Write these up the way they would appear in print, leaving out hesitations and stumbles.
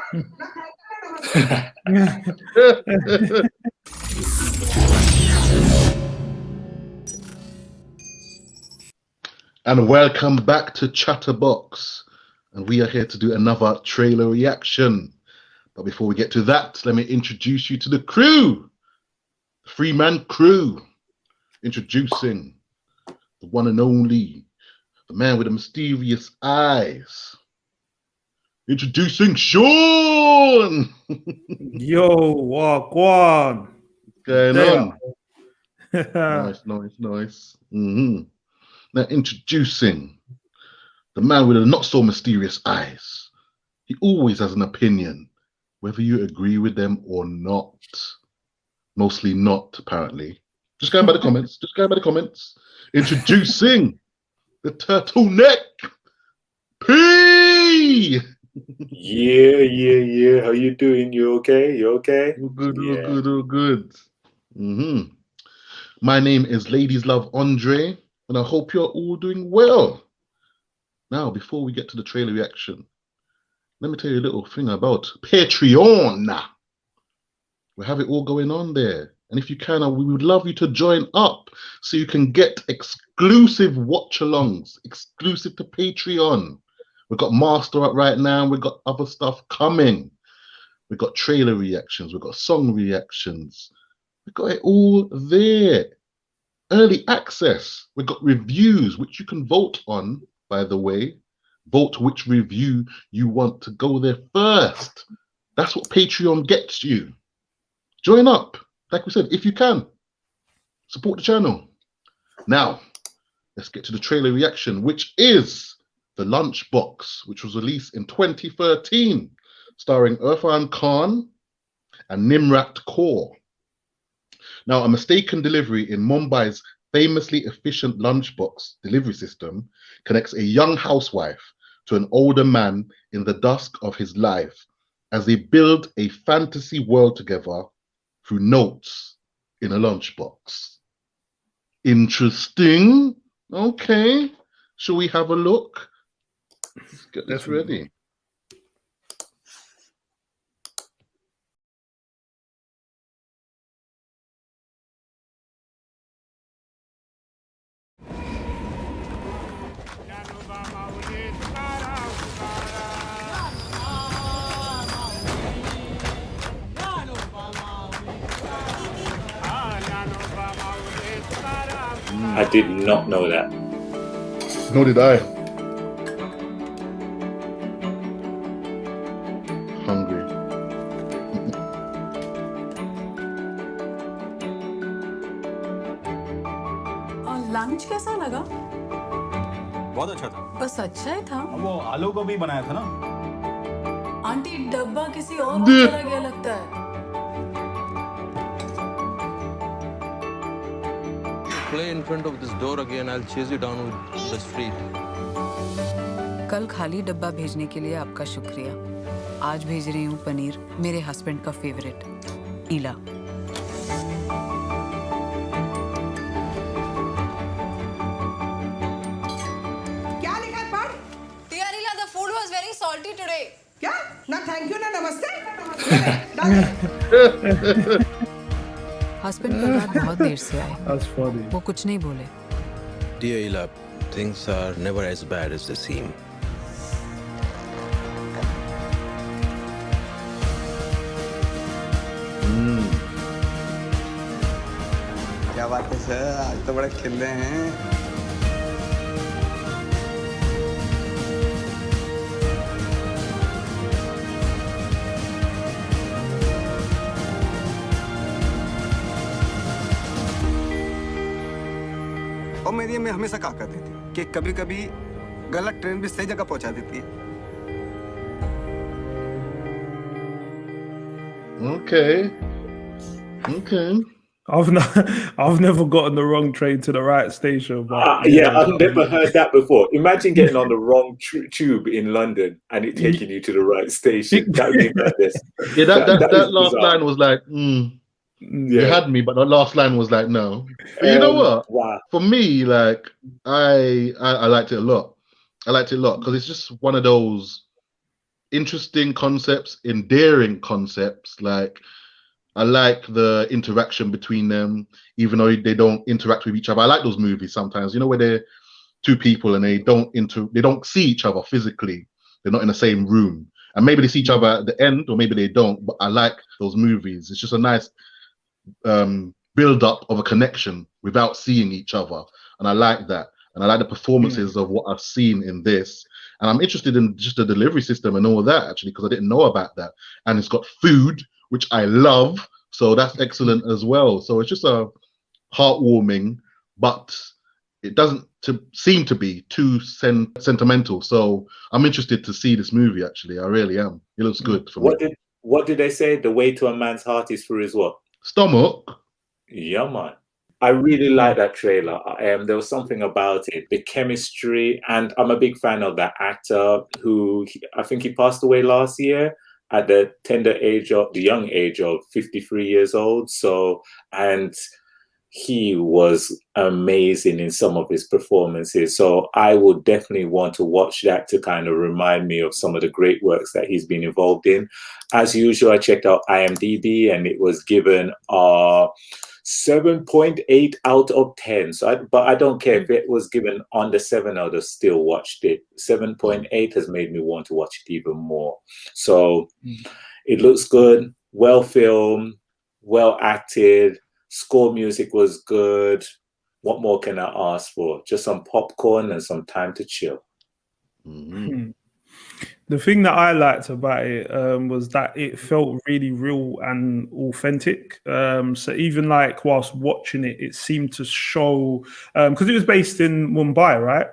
And welcome back to Chatterbox. And we are here to do another trailer reaction. But before we get to that, let me introduce you to the crew. The three-man crew. Introducing the one and only, the man with the mysterious eyes. Introducing Sean. Yo, walk on. What's going on? Nice. Now introducing the man with the not so mysterious eyes. He always has an opinion, whether you agree with them or not. Mostly not, apparently. Just going by the comments. Introducing the turtleneck P. Yeah. How you doing? You okay? All good. My name is Ladies Love Andre, and I hope you're all doing well. Now, before we get to the trailer reaction, let me tell you a little thing about Patreon. We have it all going on there. And if you can, we would love you to join up so you can get exclusive watch-alongs, exclusive to Patreon. We've got Master up right now. We've got other stuff coming. We've got trailer reactions. We've got song reactions. We've got it all there. Early access. We've got reviews, which you can vote on, by the way. Vote which review you want to go there first. That's what Patreon gets you. Join up. Like we said, if you can. Support the channel. Now, let's get to the trailer reaction, which is The Lunchbox, which was released in 2013, starring Irfan Khan and Nimrat Kaur. Now, a mistaken delivery in Mumbai's famously efficient lunchbox delivery system connects a young housewife to an older man in the dusk of his life as they build a fantasy world together through notes in a lunchbox. Interesting. Okay. Shall we have a look? Let's get this ready. I did not know that. Nor did I. Hungry. और lunch कैसा लगा? बहुत अच्छा था। बस अच्छा ही था। वो आलू गोभी बनाया था ना? आंटी डब्बा किसी और को चला गया लगता है। Play in front of this door again. I'll chase you down the street. कल खाली डब्बा भेजने के लिए आपका शुक्रिया। आज भेज रही हूँ पनीर, मेरे हस्बैंड का फेवरेट, ईला। क्या लिखा है पढ़? Dear Ila, the food was very salty today. क्या? ना थैंक यू ना नमस्ते। हस्बैंड कल रात बहुत देर से आए। That's funny. वो कुछ नहीं बोले। Dear Ila, things are never as bad as they seem. क्या बात है सर, आज तो बड़े खिल रहे हैं। और मेरी अम्मी हमेशा कहा करती थी कि कभी कभी गलत ट्रेन भी सही जगह पहुंचा देती है। Okay. I've never gotten the wrong train to the right station. But Yeah, I've never heard that before. Imagine getting on the wrong tube in London and it taking you to the right station. That would be madness. Yeah, that last bizarre. line was like, you had me, but the last line was like, no. But you know what? Wow. For me, like, I liked it a lot. I liked it a lot because it's just one of those interesting concepts, endearing concepts. Like I like the interaction between them, even though they don't interact with each other. I like those movies sometimes, you know, where they're two people and they don't see each other physically. They're not in the same room. And maybe they see each other at the end, or maybe they don't. But I like those movies. It's just a nice build up of a connection without seeing each other. And I like that. And I like the performances of what I've seen in this. And I'm interested in just the delivery system and all of that, actually, because I didn't know about that. And it's got food, which I love. So that's excellent as well. So it's just a heartwarming, but it doesn't seem to be too sentimental. So I'm interested to see this movie, actually. I really am. It looks good for me. What did they say? The way to a man's heart is through his what? Stomach. Yeah, man. I really like that trailer. There was something about it, the chemistry, and I'm a big fan of that actor who I think he passed away last year at the young age of 53 years old. So, and he was amazing in some of his performances. So I would definitely want to watch that to kind of remind me of some of the great works that he's been involved in. As usual, I checked out IMDb and it was given 7.8 out of 10. But I don't care if it was given under 7, I would have still watched it. 7.8 has made me want to watch it even more. So it looks good, well filmed, well acted. Score music was good. What more can I ask for? Just some popcorn and some time to chill. The thing that I liked about it was that it felt really real and authentic. So even like whilst watching it, it seemed to show, because it was based in Mumbai, right?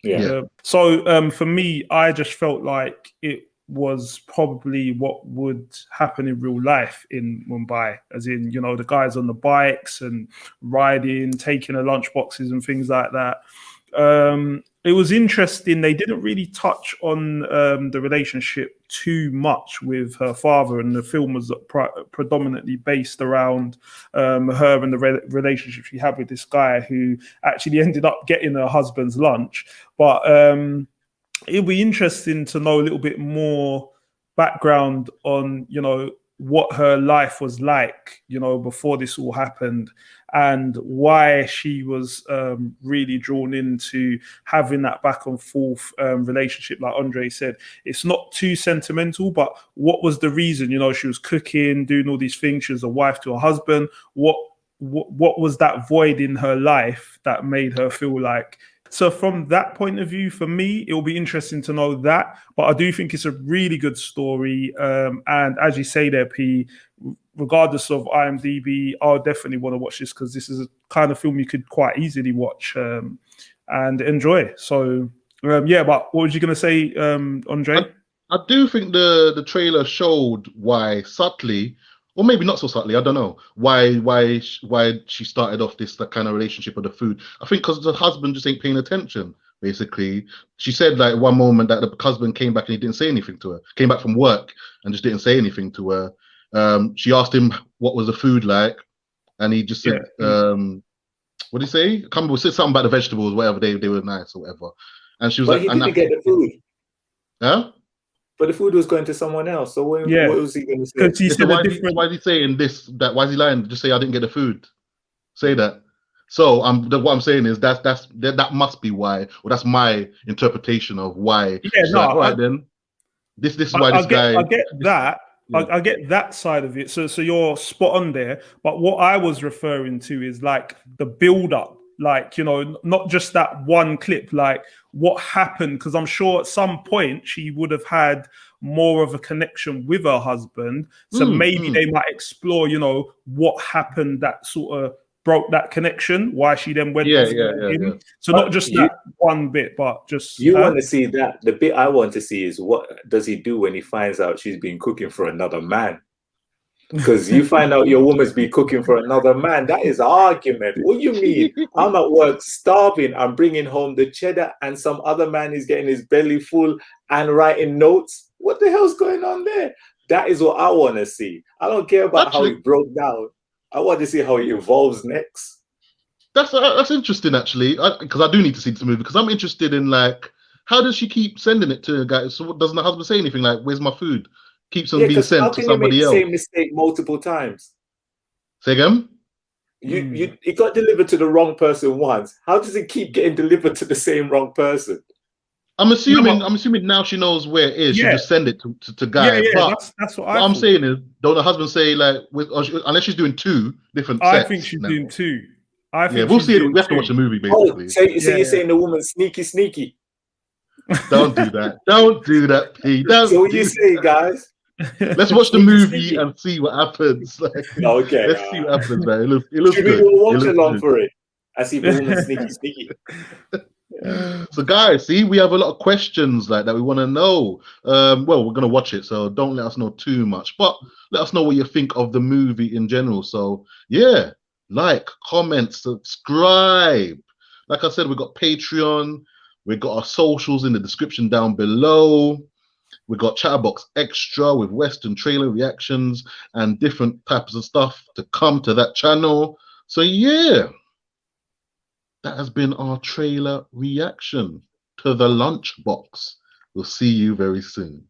Yeah. So for me, I just felt like it was probably what would happen in real life in Mumbai, as in, you know, the guys on the bikes and riding, taking the lunchboxes and things like that. It was interesting. They didn't really touch on the relationship too much with her father, and the film was predominantly based around her and the relationship she had with this guy who actually ended up getting her husband's lunch. But it'll be interesting to know a little bit more background on, you know, what her life was like, you know, before this all happened, and why she was really drawn into having that back and forth relationship. Like Andre said, it's not too sentimental, but what was the reason? You know, she was cooking, doing all these things. She was a wife to her husband. What was that void in her life that made her feel like? So from that point of view, for me, it will be interesting to know that. But I do think it's a really good story. And as you say there, P, regardless of IMDb, I'll definitely want to watch this, because this is a kind of film you could quite easily watch and enjoy. So, yeah, but what was you going to say, Andre? I do think the trailer showed why subtly, or maybe not so subtly, I don't know, why she started off this kind of relationship with the food. I think because the husband just ain't paying attention, basically. She said like one moment that the husband came back and he didn't say anything to her. Came back from work and just didn't say anything to her. She asked him what was the food like, and he just said, what did he say? I can't remember, said something about the vegetables, whatever, they were nice or whatever. And she was but like, he didn't get the food. Huh? But the food was going to someone else. So what was he going to say? So why is he saying this? That why is he lying? Just say I didn't get the food. Say that. So what I'm saying is that must be why, or that's my interpretation of why. Yeah, no. Like, all right, then. This is why this guy. I get that. Yeah. I get that side of it. So you're spot on there. But what I was referring to is like the build up. Like, you know, not just that one clip, like what happened, because I'm sure at some point she would have had more of a connection with her husband. So maybe they might explore, you know, what happened that sort of broke that connection, why she then went off with him. So not just that one bit, but just... You want to see that. The bit I want to see is what does he do when he finds out she's been cooking for another man? Because you find out your woman's been cooking for another man. That is an argument. What do you mean? I'm at work starving. I'm bringing home the cheddar and some other man is getting his belly full and writing notes. What the hell's going on there? That is what I want to see. I don't care about how it broke down. I want to see how it evolves next. That's interesting, actually, because I do need to see this movie, because I'm interested in like how does she keep sending it to a guy? So doesn't the husband say anything like, "Where's my food"? Keeps on Yeah, being because how sent to can you make somebody the else. same mistake multiple times? Say again? It got delivered to the wrong person once. How does it keep getting delivered to the same wrong person? I'm assuming now she knows where it is. She'll Yeah. just send it to Yeah, guy. But that's what what I I'm thought. saying is, don't the husband say like, unless she's doing 2 different I sets? think she's now. doing 2. I think Yeah, we'll she's see it. doing We have to 2. watch the movie Oh, basically. so you're saying the woman's sneaky? Don't do that. Don't do that, P. Don't So what do you that. say, guys? Let's watch the Sneaky, movie sneaky. and see what happens. Like, Okay. let's see what happens, man. It looks Should we good. do a watch It looks along good. for it? I see the woman sneaky. So guys, see, we have a lot of questions like that we want to know. Well, we're gonna watch it, so don't let us know too much, but let us know what you think of the movie in general. So yeah, like, comment, subscribe. Like I said, we've got Patreon, we've got our socials in the description down below. We've got Chatterbox Extra with Western trailer reactions and different types of stuff to come to that channel. So yeah, that has been our trailer reaction to the Lunchbox. We'll see you very soon.